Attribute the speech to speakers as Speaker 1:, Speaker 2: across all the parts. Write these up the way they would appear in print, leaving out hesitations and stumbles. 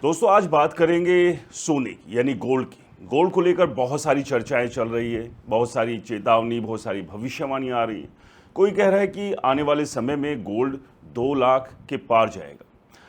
Speaker 1: दोस्तों आज बात करेंगे सोने की यानी गोल्ड की। गोल्ड को लेकर बहुत सारी चर्चाएं चल रही है, बहुत सारी चेतावनी, बहुत सारी भविष्यवाणी आ रही है। कोई कह रहा है कि आने वाले समय में गोल्ड 2 लाख के पार जाएगा।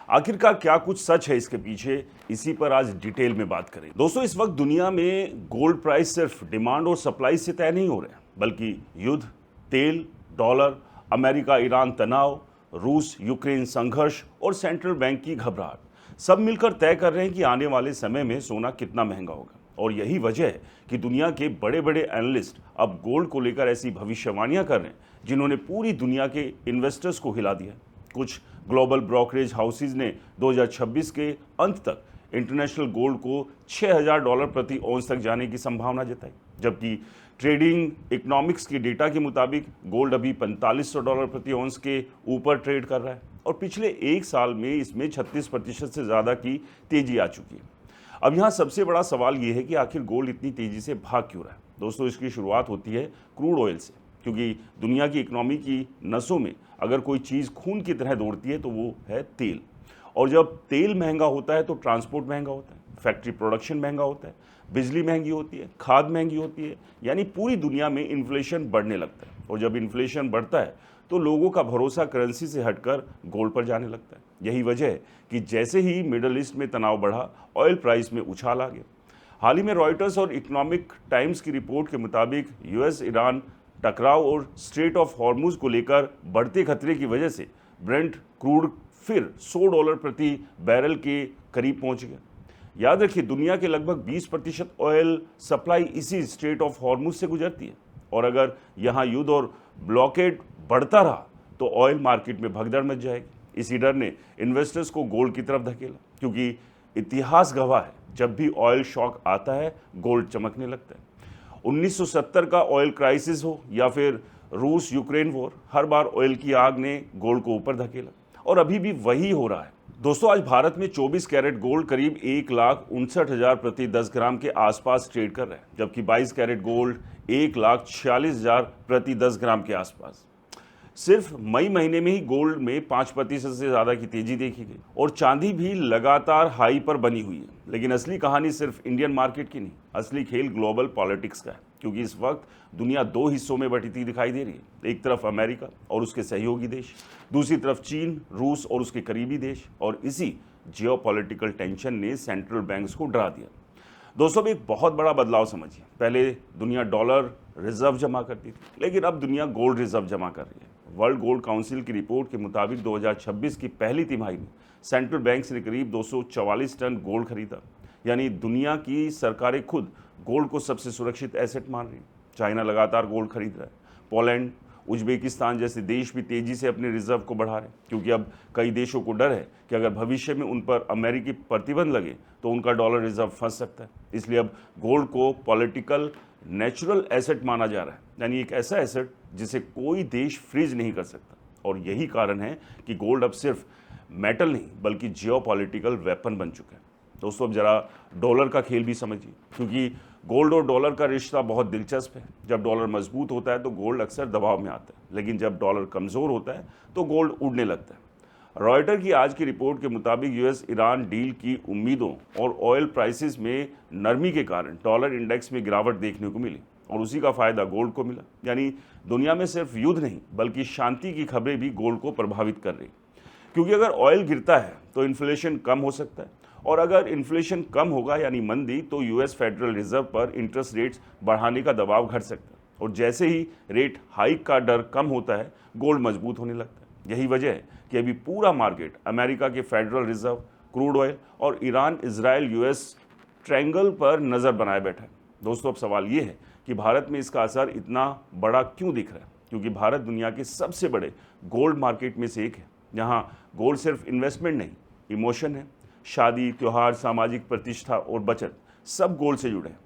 Speaker 1: आखिरकार क्या कुछ सच है इसके पीछे, इसी पर आज डिटेल में बात करें। दोस्तों इस वक्त दुनिया में गोल्ड प्राइस सिर्फ डिमांड और सप्लाई से तय नहीं हो रहे हैं, बल्कि युद्ध, तेल, डॉलर, अमेरिका ईरान तनाव, रूस यूक्रेन संघर्ष और सेंट्रल बैंक की घबराहट सब मिलकर तय कर रहे हैं कि आने वाले समय में सोना कितना महंगा होगा। और यही वजह है कि दुनिया के बड़े बड़े एनालिस्ट अब गोल्ड को लेकर ऐसी भविष्यवाणियां कर रहे हैं जिन्होंने पूरी दुनिया के इन्वेस्टर्स को हिला दिया। कुछ ग्लोबल ब्रोकरेज हाउसेज ने 2026 के अंत तक इंटरनेशनल गोल्ड को $6,000 प्रति औंस तक जाने की संभावना जताई, जबकि ट्रेडिंग इकोनॉमिक्स के डेटा के मुताबिक गोल्ड अभी $4,500 प्रति औंस के ऊपर ट्रेड कर रहा है और पिछले एक साल में इसमें 36% से ज़्यादा की तेजी आ चुकी है। अब यहाँ सबसे बड़ा सवाल ये है कि आखिर गोल्ड इतनी तेज़ी से भाग क्यों रहा है। दोस्तों इसकी शुरुआत होती है क्रूड ऑयल से, क्योंकि दुनिया की इकोनॉमी की नसों में अगर कोई चीज़ खून की तरह दौड़ती है तो वो है तेल। और जब तेल महंगा होता है तो ट्रांसपोर्ट महंगा होता है, फैक्ट्री प्रोडक्शन महंगा होता है, बिजली महंगी होती है, खाद महंगी होती है, यानी पूरी दुनिया में इन्फ्लेशन बढ़ने लगता है। और जब इन्फ्लेशन बढ़ता है तो लोगों का भरोसा करेंसी से हटकर गोल्ड पर जाने लगता है। यही वजह है कि जैसे ही मिडल ईस्ट में तनाव बढ़ा, ऑयल प्राइस में उछाल आ गया। हाल ही में रॉयटर्स और इकोनॉमिक टाइम्स की रिपोर्ट के मुताबिक यूएस ईरान टकराव और स्ट्रेट ऑफ हॉर्मुज को लेकर बढ़ते खतरे की वजह से ब्रेंट क्रूड फिर $100 प्रति बैरल के करीब पहुंच गया। याद रखिए दुनिया के लगभग 20% ऑयल सप्लाई इसी स्ट्रेट ऑफ हॉर्मुज से गुजरती है और अगर यहाँ युद्ध और ब्लॉकेड बढ़ता रहा तो ऑयल मार्केट में भगदड़ मच जाएगी। इसी डर ने इन्वेस्टर्स को गोल्ड की तरफ धकेला, क्योंकि इतिहास गवाह है जब भी ऑयल शॉक आता है गोल्ड चमकने लगता है। 1970 का ऑयल क्राइसिस हो या फिर रूस यूक्रेन वॉर, हर बार ऑयल की आग ने गोल्ड को ऊपर धकेला और अभी भी वही हो रहा है। दोस्तों आज भारत में 24 कैरेट गोल्ड करीब 1,59,000 प्रति 10 ग्राम के आसपास ट्रेड कर रहा है, जबकि 22 कैरेट गोल्ड 1,46,000 प्रति 10 ग्राम के आसपास। सिर्फ मई महीने में ही गोल्ड में 5% से ज़्यादा की तेजी देखी गई और चांदी भी लगातार हाई पर बनी हुई है। लेकिन असली कहानी सिर्फ इंडियन मार्केट की नहीं, असली खेल ग्लोबल पॉलिटिक्स का है, क्योंकि इस वक्त दुनिया 2 हिस्सों में बंटी दिखाई दे रही है। एक तरफ अमेरिका और उसके सहयोगी देश, दूसरी तरफ चीन, रूस और उसके करीबी देश। और इसी जियोपॉलिटिकल टेंशन ने सेंट्रल बैंक्स को डरा दिया। दोस्तों अब एक बहुत बड़ा बदलाव समझिए। पहले दुनिया डॉलर रिजर्व जमा करती थी, लेकिन अब दुनिया गोल्ड रिजर्व जमा कर रही है। वर्ल्ड गोल्ड काउंसिल की रिपोर्ट के मुताबिक 2026 की पहली तिमाही में सेंट्रल बैंक्स ने करीब 244 टन गोल्ड खरीदा, यानी दुनिया की सरकारें खुद गोल्ड को सबसे सुरक्षित एसेट मान रही हैं। चाइना लगातार गोल्ड खरीद रहा है, पोलैंड, उज्बेकिस्तान जैसे देश भी तेजी से अपने रिजर्व को बढ़ा रहे हैं, क्योंकि अब कई देशों को डर है कि अगर भविष्य में उन पर अमेरिकी प्रतिबंध लगे तो उनका डॉलर रिजर्व फंस सकता है। इसलिए अब गोल्ड को पॉलिटिकल नेचुरल एसेट माना जा रहा है, यानी एक ऐसा एसेट जिसे कोई देश फ्रीज नहीं कर सकता। और यही कारण है कि गोल्ड अब सिर्फ मेटल नहीं बल्कि जियोपॉलिटिकल वेपन बन चुका है। दोस्तों अब जरा डॉलर का खेल भी समझिए, क्योंकि गोल्ड और डॉलर का रिश्ता बहुत दिलचस्प है। जब डॉलर मजबूत होता है तो गोल्ड अक्सर दबाव में आता है, लेकिन जब डॉलर कमज़ोर होता है तो गोल्ड उड़ने लगता है। रॉयटर की आज की रिपोर्ट के मुताबिक यूएस ईरान डील की उम्मीदों और ऑयल प्राइसेस में नरमी के कारण डॉलर इंडेक्स में गिरावट देखने को मिली और उसी का फायदा गोल्ड को मिला। यानी दुनिया में सिर्फ युद्ध नहीं बल्कि शांति की खबरें भी गोल्ड को प्रभावित कर रही, क्योंकि अगर ऑयल गिरता है तो इन्फ्लेशन कम हो सकता है और अगर इन्फ्लेशन कम होगा यानी मंदी, तो यूएस फेडरल रिजर्व पर इंटरेस्ट रेट्स बढ़ाने का दबाव घट सकता है। और जैसे ही रेट हाइक का डर कम होता है गोल्ड मजबूत होने लगता है। यही वजह है कि अभी पूरा मार्केट अमेरिका के फेडरल रिजर्व, क्रूड ऑयल और ईरान इजराइल यूएस ट्रायंगल पर नज़र बनाए बैठा है। दोस्तों अब सवाल ये है कि भारत में इसका असर इतना बड़ा क्यों दिख रहा है, क्योंकि भारत दुनिया के सबसे बड़े गोल्ड मार्केट में से एक है, जहाँ गोल्ड सिर्फ इन्वेस्टमेंट नहीं, इमोशन है। शादी, त्यौहार, सामाजिक प्रतिष्ठा और बचत सब गोल्ड से जुड़े हैं।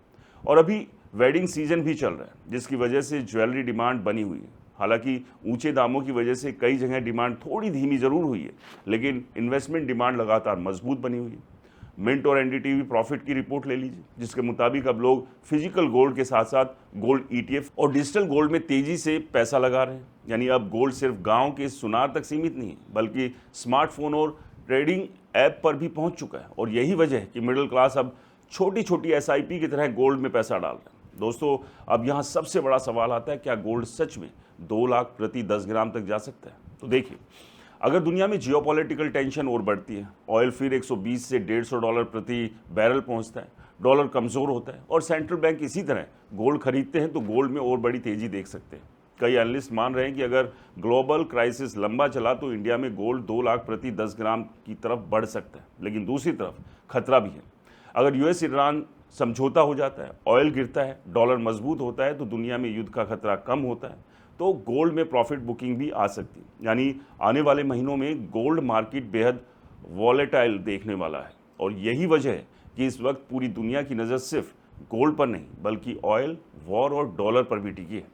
Speaker 1: और अभी वेडिंग सीजन भी चल रहा है, जिसकी वजह से ज्वेलरी डिमांड बनी हुई है। हालांकि ऊंचे दामों की वजह से कई जगह डिमांड थोड़ी धीमी जरूर हुई है, लेकिन इन्वेस्टमेंट डिमांड लगातार मजबूत बनी हुई है। मिंट और एनडीटीवी प्रॉफिट की रिपोर्ट ले लीजिए, जिसके मुताबिक अब लोग फिजिकल गोल्ड के साथ साथ गोल्ड ईटीएफ और डिजिटल गोल्ड में तेजी से पैसा लगा रहे हैं। यानी अब गोल्ड सिर्फ गांव के सुनार तक सीमित नहीं है, बल्कि स्मार्टफोन और ट्रेडिंग ऐप पर भी पहुंच चुका है और यही वजह है कि मिडिल क्लास अब छोटी छोटी एसआईपी की तरह गोल्ड में पैसा डाल रहे हैं। दोस्तों, अब यहाँ सबसे बड़ा सवाल आता है, क्या गोल्ड सच में 2 लाख प्रति 10 ग्राम तक जा सकता है? तो देखिए, अगर दुनिया में जियोपॉलिटिकल टेंशन और बढ़ती है, ऑयल फिर 120 से $150 प्रति बैरल पहुंचता है, डॉलर कमज़ोर होता है और सेंट्रल बैंक इसी तरह गोल्ड खरीदते हैं, तो गोल्ड में और बड़ी तेज़ी देख सकते हैं। कई एनालिस्ट मान रहे हैं कि अगर ग्लोबल क्राइसिस लंबा चला तो इंडिया में गोल्ड 2 लाख प्रति 10 ग्राम की तरफ बढ़ सकता है। लेकिन दूसरी तरफ खतरा भी है। अगर यूएस ईरान समझौता हो जाता है, ऑयल गिरता है, डॉलर मजबूत होता है, तो दुनिया में युद्ध का खतरा कम होता है, तो गोल्ड में प्रॉफिट बुकिंग भी आ सकती है। यानी आने वाले महीनों में गोल्ड मार्केट बेहद वॉलेटाइल देखने वाला है और यही वजह है कि इस वक्त पूरी दुनिया की नज़र सिर्फ गोल्ड पर नहीं बल्कि ऑयल, वॉर और डॉलर पर भी टिकी है,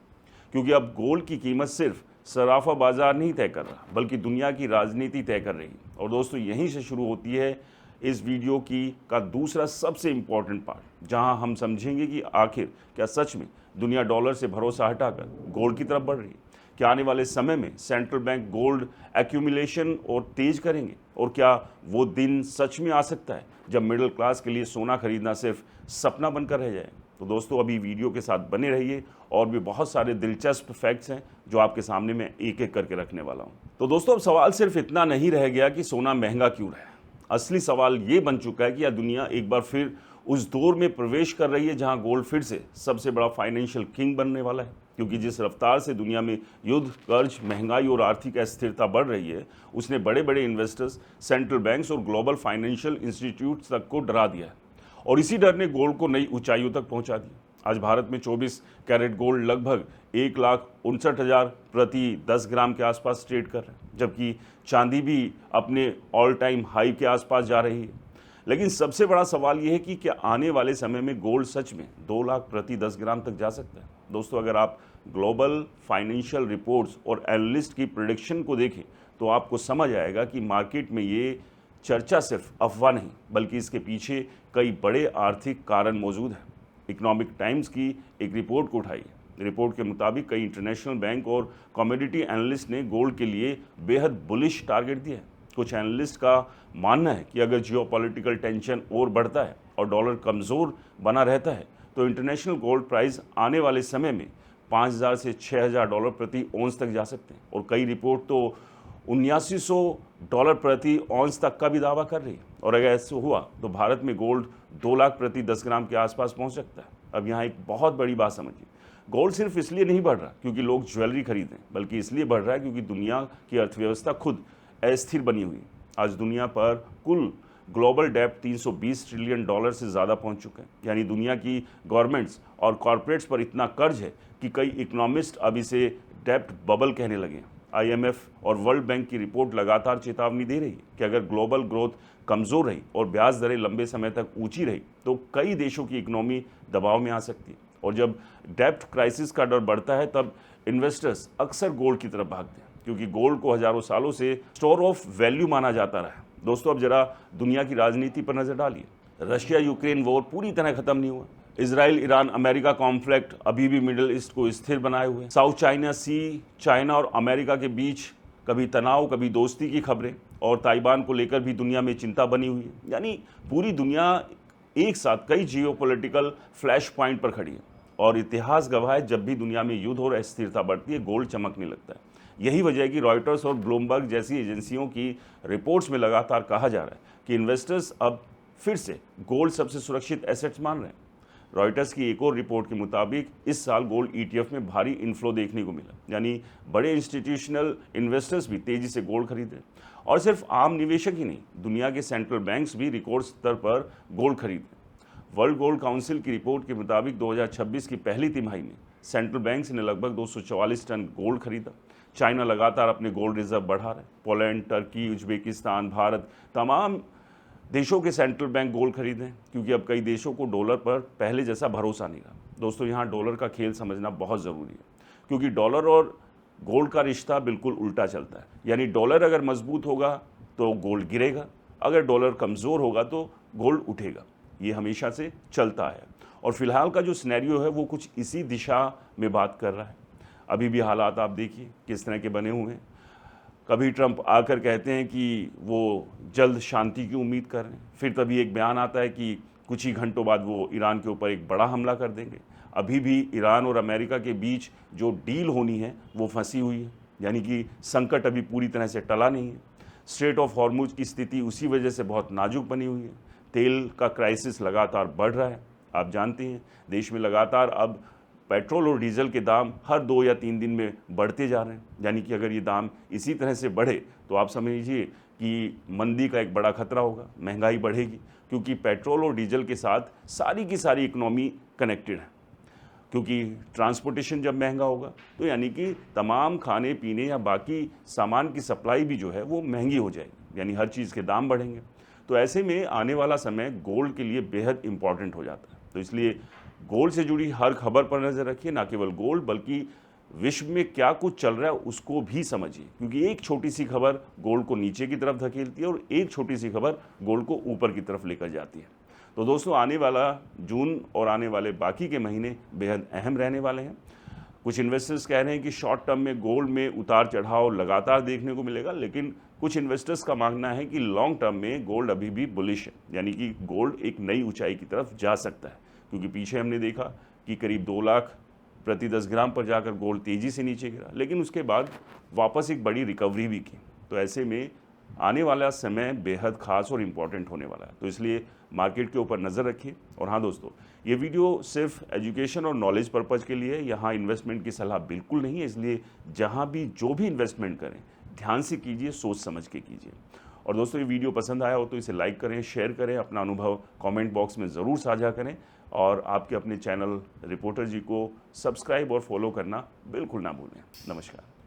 Speaker 1: क्योंकि अब गोल्ड की कीमत सिर्फ सराफा बाजार नहीं तय कर रहा बल्कि दुनिया की राजनीति तय कर रही है। और दोस्तों, यहीं से शुरू होती है इस वीडियो का दूसरा सबसे इम्पॉर्टेंट पार्ट, जहां हम समझेंगे कि आखिर क्या सच में दुनिया डॉलर से भरोसा हटाकर गोल्ड की तरफ बढ़ रही है। क्या आने वाले समय में सेंट्रल बैंक गोल्ड एक्यूमुलेशन और तेज करेंगे, और क्या वो दिन सच में आ सकता है जब मिडिल क्लास के लिए सोना खरीदना सिर्फ सपना बनकर रह जाए? तो दोस्तों, अभी वीडियो के साथ बने रहिए, और भी बहुत सारे दिलचस्प फैक्ट्स हैं जो आपके सामने मैं एक एक करके रखने वाला हूं। तो दोस्तों, अब सवाल सिर्फ इतना नहीं रह गया कि सोना महंगा क्यों रहा है। असली सवाल ये बन चुका है कि यह दुनिया एक बार फिर उस दौर में प्रवेश कर रही है जहां गोल्ड फिर से सबसे बड़ा फाइनेंशियल किंग बनने वाला है। क्योंकि जिस रफ्तार से दुनिया में युद्ध, कर्ज, महंगाई और आर्थिक अस्थिरता बढ़ रही है, उसने बड़े बड़े इन्वेस्टर्स, सेंट्रल बैंक्स और ग्लोबल फाइनेंशियल इंस्टीट्यूट्स तक को डरा दिया है और इसी डर ने गोल्ड को नई ऊंचाइयों तक पहुंचा दिया। आज भारत में 24 कैरेट गोल्ड लगभग 1,59,000 प्रति 10 ग्राम के आसपास ट्रेड कर रहे हैं, जबकि चांदी भी अपने ऑल टाइम हाई के आसपास जा रही है। लेकिन सबसे बड़ा सवाल यह है कि क्या आने वाले समय में गोल्ड सच में 2 लाख प्रति 10 ग्राम तक जा सकता है? दोस्तों, अगर आप ग्लोबल फाइनेंशियल रिपोर्ट्स और एनालिस्ट की प्रेडिक्शन को देखें तो आपको समझ आएगा कि मार्केट में ये चर्चा सिर्फ अफवाह नहीं बल्कि इसके पीछे कई बड़े आर्थिक कारण मौजूद हैं। इकोनॉमिक टाइम्स की एक रिपोर्ट को उठाई। रिपोर्ट के मुताबिक कई इंटरनेशनल बैंक और कमोडिटी एनालिस्ट ने गोल्ड के लिए बेहद बुलिश टारगेट दिया है। कुछ एनालिस्ट का मानना है कि अगर जियोपॉलिटिकल टेंशन और बढ़ता है और डॉलर कमज़ोर बना रहता है तो इंटरनेशनल गोल्ड प्राइस आने वाले समय में $5,000 से $6,000 प्रति औंस तक जा सकते हैं और कई रिपोर्ट तो $7900 प्रति औंस तक का भी दावा कर रही है। और अगर ऐसा हुआ तो भारत में गोल्ड 2 लाख प्रति 10 ग्राम के आसपास पहुंच सकता है। अब यहाँ एक बहुत बड़ी बात समझिए, गोल्ड सिर्फ इसलिए नहीं बढ़ रहा क्योंकि लोग ज्वेलरी खरीदें, बल्कि इसलिए बढ़ रहा है क्योंकि दुनिया की अर्थव्यवस्था खुद अस्थिर बनी हुई है। आज दुनिया पर कुल ग्लोबल डेब्ट $320 ट्रिलियन से ज़्यादा पहुंच चुके हैं। यानी दुनिया की गवर्नमेंट्स और कॉरपोरेट्स पर इतना कर्ज है कि कई इकोनॉमिस्ट अब इसे डेब्ट बबल कहने लगे हैं। IMF और वर्ल्ड बैंक की रिपोर्ट लगातार चेतावनी दे रही है कि अगर ग्लोबल ग्रोथ कमज़ोर रही और ब्याज दरें लंबे समय तक ऊंची रही तो कई देशों की इकोनॉमी दबाव में आ सकती है। और जब डेब्ट क्राइसिस का डर बढ़ता है तब इन्वेस्टर्स अक्सर गोल्ड की तरफ भागते हैं, क्योंकि गोल्ड को हजारों सालों से स्टोर ऑफ वैल्यू माना जाता रहा है। दोस्तों, अब जरा दुनिया की राजनीति पर नजर डालिए। रशिया यूक्रेन वॉर पूरी तरह खत्म नहीं हुआ। इजराइल ईरान अमेरिका कॉन्फ्लिक्ट अभी भी मिडिल ईस्ट को स्थिर बनाए हुए। साउथ चाइना सी, चाइना और अमेरिका के बीच कभी तनाव कभी दोस्ती की खबरें, और ताइवान को लेकर भी दुनिया में चिंता बनी हुई है। यानी पूरी दुनिया एक साथ कई जियोपॉलिटिकल फ्लैश पॉइंट पर खड़ी है और इतिहास गवाह है, जब भी दुनिया में युद्ध और अस्थिरता बढ़ती है गोल्ड चमकने लगता है। यही वजह है कि रॉयटर्स और ब्लूमबर्ग जैसी एजेंसियों की रिपोर्ट्स में लगातार कहा जा रहा है कि इन्वेस्टर्स अब फिर से गोल्ड सबसे सुरक्षित एसेट्स मान रहे हैं। रॉयटर्स की एक और रिपोर्ट के मुताबिक इस साल गोल्ड ETF में भारी इनफ्लो देखने को मिला। यानी बड़े इंस्टीट्यूशनल इन्वेस्टर्स भी तेजी से गोल्ड खरीद रहे हैं। और सिर्फ आम निवेशक ही नहीं, दुनिया के सेंट्रल बैंक्स भी रिकॉर्ड स्तर पर गोल्ड खरीद रहे हैं। वर्ल्ड गोल्ड काउंसिल की रिपोर्ट के मुताबिक 2026 की पहली तिमाही में सेंट्रल बैंक्स ने लगभग 244 टन गोल्ड खरीदा। चाइना लगातार अपने गोल्ड रिजर्व बढ़ा रहे हैं। पोलैंड, टर्की, उज्बेकिस्तान, भारत, तमाम देशों के सेंट्रल बैंक गोल्ड खरीदें, क्योंकि अब कई देशों को डॉलर पर पहले जैसा भरोसा नहीं रहा। दोस्तों, यहाँ डॉलर का खेल समझना बहुत ज़रूरी है, क्योंकि डॉलर और गोल्ड का रिश्ता बिल्कुल उल्टा चलता है। यानी डॉलर अगर मजबूत होगा तो गोल्ड गिरेगा, अगर डॉलर कमज़ोर होगा तो गोल्ड उठेगा। ये हमेशा से चलता है और फिलहाल का जो सिनेरियो है वो कुछ इसी दिशा में बात कर रहा है। अभी भी हालात आप देखिए किस तरह के बने हुए हैं। कभी ट्रंप आकर कहते हैं कि वो जल्द शांति की उम्मीद कर रहे हैं, फिर तभी एक बयान आता है कि कुछ ही घंटों बाद वो ईरान के ऊपर एक बड़ा हमला कर देंगे। अभी भी ईरान और अमेरिका के बीच जो डील होनी है वो फंसी हुई है, यानी कि संकट अभी पूरी तरह से टला नहीं है। स्ट्रेट ऑफ हॉर्मुज की स्थिति उसी वजह से बहुत नाजुक बनी हुई है। तेल का क्राइसिस लगातार बढ़ रहा है। आप जानते हैं देश में लगातार अब पेट्रोल और डीजल के दाम हर 2 या 3 दिन में बढ़ते जा रहे हैं, यानी कि अगर ये दाम इसी तरह से बढ़े तो आप समझ लीजिए कि मंदी का एक बड़ा खतरा होगा, महंगाई बढ़ेगी, क्योंकि पेट्रोल और डीजल के साथ सारी की सारी इकोनॉमी कनेक्टेड है। क्योंकि ट्रांसपोर्टेशन जब महंगा होगा तो यानी कि तमाम खाने पीने या बाकी सामान की सप्लाई भी जो है वो महंगी हो जाएगी, यानी हर चीज़ के दाम बढ़ेंगे। तो ऐसे में आने वाला समय गोल्ड के लिए बेहद इंपॉर्टेंट हो जाता है। तो इसलिए गोल्ड से जुड़ी हर खबर पर नज़र रखिए, ना केवल गोल्ड बल्कि विश्व में क्या कुछ चल रहा है उसको भी समझिए, क्योंकि एक छोटी सी खबर गोल्ड को नीचे की तरफ धकेलती है और एक छोटी सी खबर गोल्ड को ऊपर की तरफ लेकर जाती है। तो दोस्तों, आने वाला जून और आने वाले बाकी के महीने बेहद अहम रहने वाले हैं। कुछ इन्वेस्टर्स कह रहे हैं कि शॉर्ट टर्म में गोल्ड में उतार चढ़ाव लगातार देखने को मिलेगा, लेकिन कुछ इन्वेस्टर्स का मानना है कि लॉन्ग टर्म में गोल्ड अभी भी बुलिश है, यानी कि गोल्ड एक नई ऊंचाई की तरफ जा सकता है। क्योंकि पीछे हमने देखा कि करीब 2 लाख प्रति 10 ग्राम पर जाकर गोल्ड तेज़ी से नीचे गिरा, लेकिन उसके बाद वापस एक बड़ी रिकवरी भी की। तो ऐसे में आने वाला समय बेहद खास और इम्पॉर्टेंट होने वाला है। तो इसलिए मार्केट के ऊपर नज़र रखिए। और हाँ दोस्तों, ये वीडियो सिर्फ एजुकेशन और नॉलेज पर्पज़ के लिए, यहाँ इन्वेस्टमेंट की सलाह बिल्कुल नहीं है। इसलिए जहाँ भी जो भी इन्वेस्टमेंट करें ध्यान से कीजिए, सोच समझ के कीजिए। और दोस्तों, ये वीडियो पसंद आया हो तो इसे लाइक करें, शेयर करें, अपना अनुभव कमेंट बॉक्स में ज़रूर साझा करें और आपके अपने चैनल रिपोर्टर जी को सब्सक्राइब और फॉलो करना बिल्कुल ना भूलें। नमस्कार।